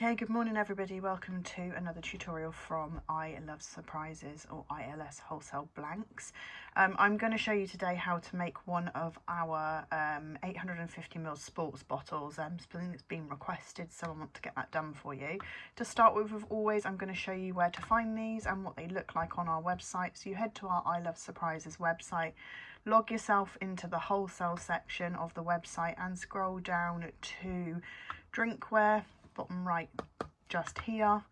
Okay, good morning everybody. Welcome to another tutorial from ILS Surprises or ILS Wholesale Blanks. I'm going to show you today how to make one of our 850ml sports bottles. Something that's been requested, so I want to get that done for you. To start with, as always, I'm going to show you where to find these and what they look like on our website. So you head to our I Love Surprises website, log yourself into the wholesale section of the website and scroll down to drinkware, bottom right just here.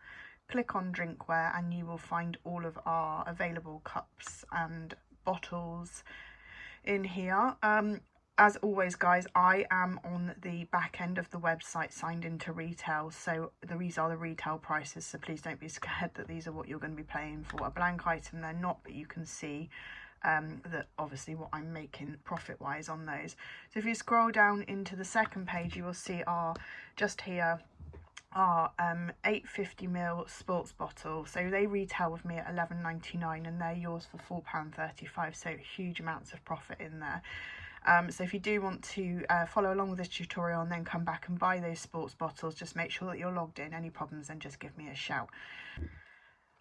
Click on drinkware and you will find all of our available cups and bottles in here. As always guys, I am on the back end of the website signed into retail, so these are the retail prices, so please don't be scared that these are what you're going to be paying for a blank item. They're not, but you can see that obviously what I'm making profit wise on those. So if you scroll down into the second page, you will see our just here are 850ml sports bottles. So they retail with me at £11.99 and they're yours for £4.35, so huge amounts of profit in there. So if you do want to follow along with this tutorial and then come back and buy those sports bottles, just make sure that you're logged in. Any problems, then just give me a shout.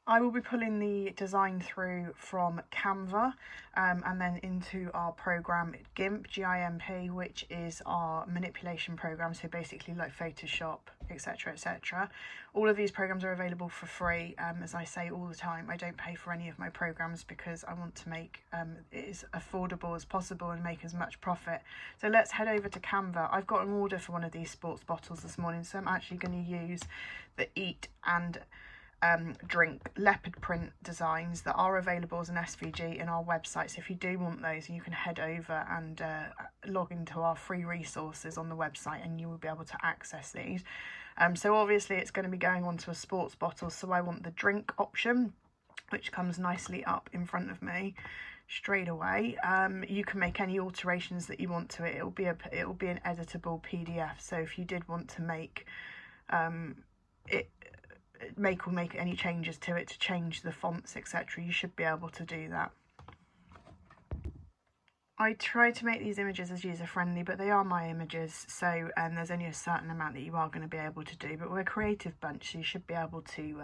I will be pulling the design through from Canva and then into our program GIMP, G-I-M-P, which is our manipulation program, so basically like Photoshop, etc, etc. All of these programs are available for free. As I say all the time, I don't pay for any of my programs because I want to make it as affordable as possible and make as much profit. So let's head over to Canva. I've got an order for one of these sports bottles this morning, so I'm actually going to use the Eat and Drink leopard print designs that are available as an SVG in our website. So if you do want those, you can head over and log into our free resources on the website and you will be able to access these. So obviously it's going to be going onto a sports bottle, so I want the drink option, which comes nicely up in front of me straight away. You can make any alterations that you want to it. It'll be an editable PDF, so if you did want to make make any changes to it, to change the fonts, etc., you should be able to do that. I try to make these images as user friendly, but they are my images, so there's only a certain amount that you are going to be able to do, but we're a creative bunch, so you should be able to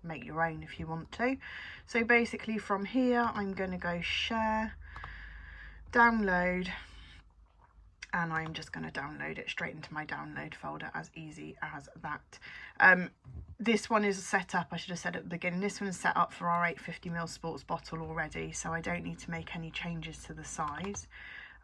make your own if you want to. So basically from here I'm going to go share, download, and I'm just going to download it straight into my download folder, as easy as that. This one is set up, I should have said at the beginning, this one is set up for our 850ml sports bottle already, so I don't need to make any changes to the size.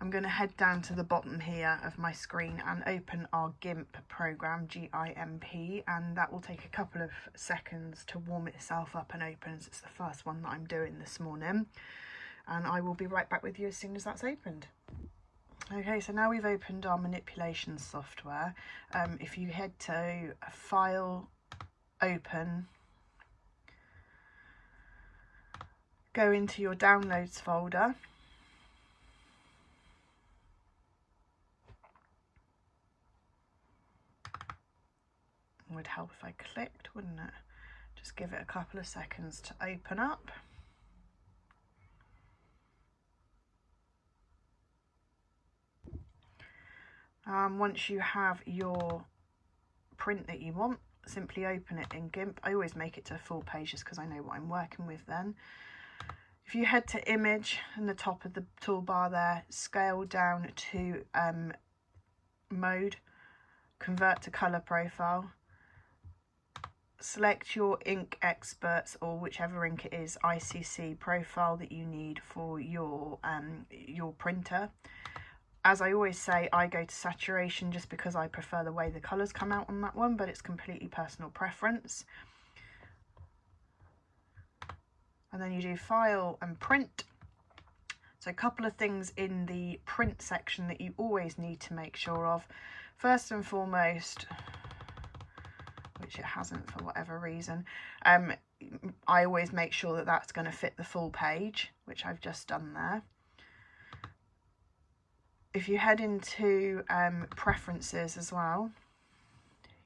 I'm going to head down to the bottom here of my screen and open our GIMP program, G-I-M-P, and that will take a couple of seconds to warm itself up and open, as it's the first one that I'm doing this morning. And I will be right back with you as soon as that's opened. Okay, so now we've opened our manipulation software. If you head to File, Open, go into your Downloads folder, it would help if I clicked, wouldn't it? Just give it a couple of seconds to open up. Once you have your print that you want, simply open it in GIMP. I always make it to a full page just because I know what I'm working with then. If you head to Image in the top of the toolbar there, scale down to Mode, Convert to Colour Profile, select your ink experts or whichever ink it is, ICC profile that you need for your printer. As I always say, I go to saturation just because I prefer the way the colours come out on that one, but it's completely personal preference. And then you do File and Print. So a couple of things in the print section that you always need to make sure of. First and foremost, which it hasn't for whatever reason, I always make sure that that's going to fit the full page, which I've just done there. If you head into preferences as well,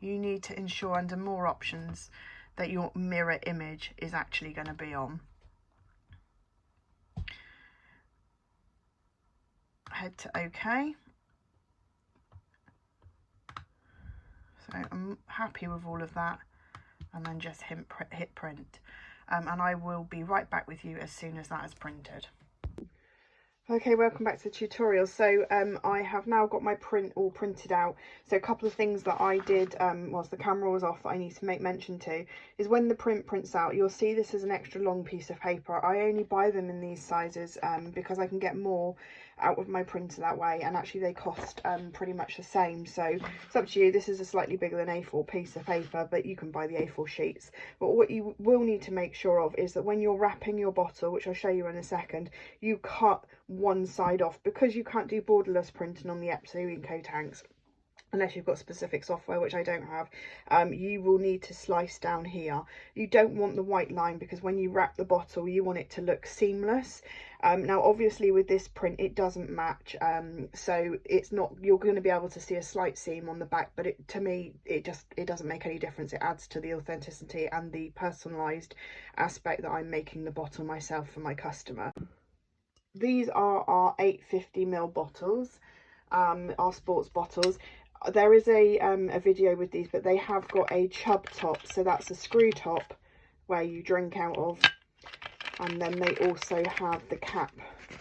you need to ensure under more options that your mirror image is actually going to be on. Head to OK. So I'm happy with all of that, and then just hit print. And I will be right back with you as soon as that is printed. Okay, welcome back to the tutorial. So I have now got my print all printed out. So a couple of things that I did whilst the camera was off that I need to make mention to is when the print prints out, you'll see this is an extra long piece of paper. I only buy them in these sizes because I can get more out of my printer that way, and actually they cost pretty much the same. So it's up to you. This is a slightly bigger than A4 piece of paper, but you can buy the A4 sheets. But what you will need to make sure of is that when you're wrapping your bottle, which I'll show you in a second, you cut one side off, because you can't do borderless printing on the Epson Inco tanks unless you've got specific software, which I don't have. You will need to slice down here. You don't want the white line, because when you wrap the bottle you want it to look seamless. Now obviously with this print it doesn't match, so it's not, you're going to be able to see a slight seam on the back, but to me it doesn't make any difference. It adds to the authenticity and the personalized aspect that I'm making the bottle myself for my customer. These are our 850ml bottles, our sports bottles. There is a video with these, but they have got a chub top, so that's a screw top where you drink out of, and then they also have the cap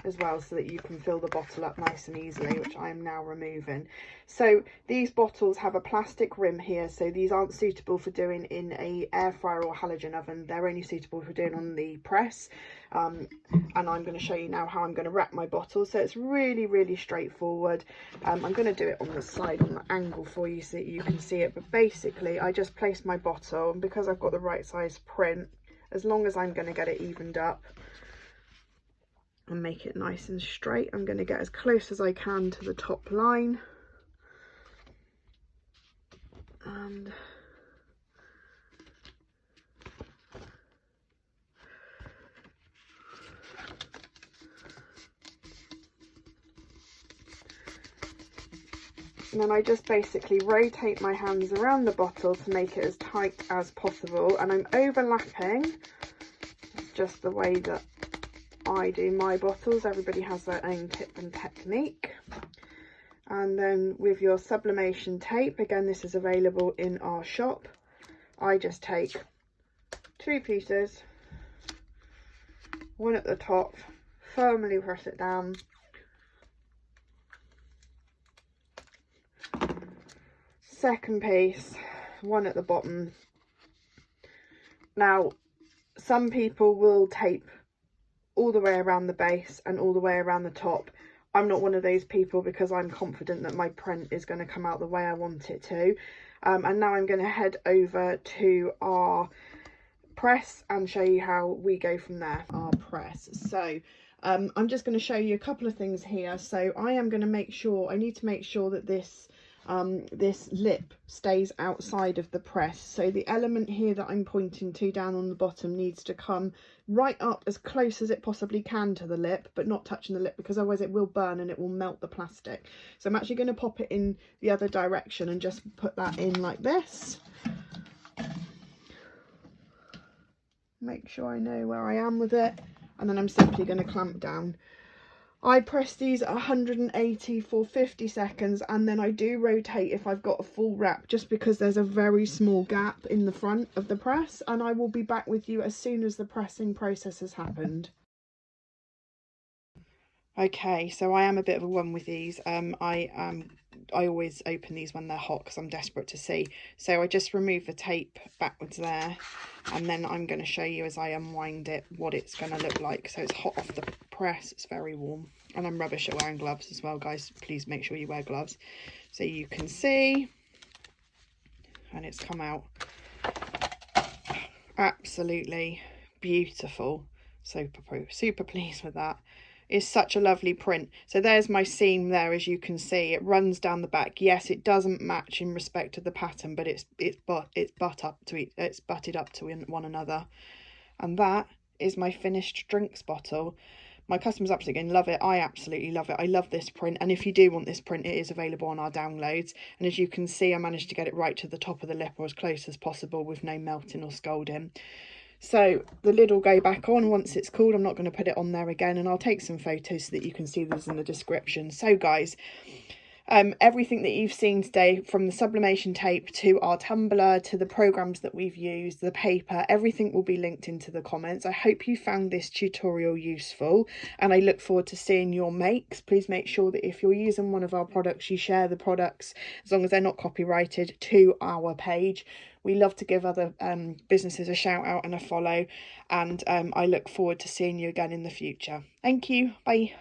as well, so that you can fill the bottle up nice and easily, which I am now removing. So these bottles have a plastic rim here, so these aren't suitable for doing in a air fryer or halogen oven. They're only suitable for doing on the press. And I'm going to show you now how I'm going to wrap my bottle. So it's really straightforward. I'm going to do it on the side, on the angle for you so that you can see it. But basically I just place my bottle, and because I've got the right size print, as long as I'm going to get it evened up and make it nice and straight, I'm going to get as close as I can to the top line, and then I just basically rotate my hands around the bottle to make it as tight as possible, and I'm overlapping. It's just the way that I do my bottles. Everybody has their own tip and technique. And then with your sublimation tape, again this is available in our shop, I just take 2 pieces, one at the top, firmly press it down, second piece, one at the bottom. Now some people will tape all the way around the base and all the way around the top. I'm not one of those people, because I'm confident that my print is going to come out the way I want it to. And now I'm going to head over to our press and show you how we go from there. Our press. So I'm just going to show you a couple of things here. So I am going to make sure, I need to make sure that this lip stays outside of the press. So the element here that I'm pointing to down on the bottom needs to come right up as close as it possibly can to the lip, but not touching the lip, because otherwise it will burn and it will melt the plastic. So I'm actually going to pop it in the other direction and just put that in like this. Make sure I know where I am with it, and then I'm simply going to clamp down. I press these at 180 for 50 seconds, and then I do rotate if I've got a full wrap, just because there's a very small gap in the front of the press, and I will be back with you as soon as the pressing process has happened. Okay, so I am a bit of a one with these. I always open these when they're hot because I'm desperate to see. So I just remove the tape backwards there, and then I'm going to show you as I unwind it what it's going to look like. So it's hot off the press, it's very warm, and I'm rubbish at wearing gloves as well, guys. Please make sure you wear gloves. So you can see, and it's come out absolutely beautiful. Super pleased with that. Is such a lovely print. So there's my seam there, as you can see. It runs down the back. Yes, it doesn't match in respect to the pattern, but it's butted up to one another. And that is my finished drinks bottle. My customers absolutely love it. I absolutely love it. I love this print, and if you do want this print, it is available on our downloads. And as you can see, I managed to get it right to the top of the lip, or as close as possible, with no melting or scalding. So the lid will go back on once it's cooled. I'm not going to put it on there again, and I'll take some photos so that you can see this in the description. So guys, Everything that you've seen today, from the sublimation tape to our tumbler to the programs that we've used, the paper, everything will be linked into the comments. I hope you found this tutorial useful, and I look forward to seeing your makes. Please make sure that if you're using one of our products, you share the products, as long as they're not copyrighted, to our page. We love to give other businesses a shout out and a follow, and I look forward to seeing you again in the future. Thank you. Bye.